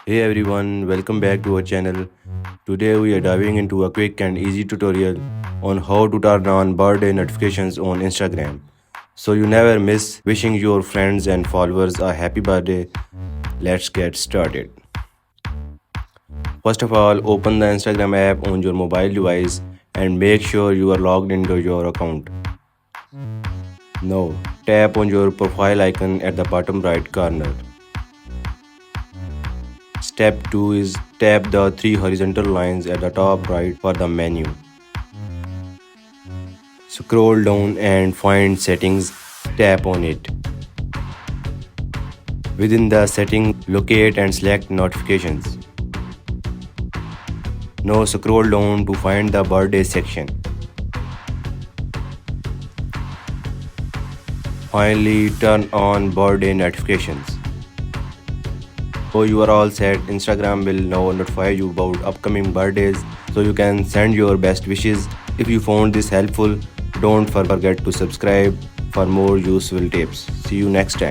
Hey everyone, welcome back to our channel. Today we are diving into a quick and easy tutorial on how to turn on birthday notifications on Instagram. So you never miss wishing your friends and followers a happy birthday. Let's get started. First of all, open the Instagram app on your mobile device and make sure you are logged into your account. Now, tap on your profile icon at the bottom right corner. Step 2 is tap the three horizontal lines at the top right for the menu. Scroll down and find settings, tap on it. Within the setting, locate and select notifications. Now scroll down to find the birthday section. Finally, turn on birthday notifications. So you are all set. Instagram will now notify you about upcoming birthdays so you can send your best wishes. If you found this helpful, don't forget to subscribe for more useful tips. See you next time.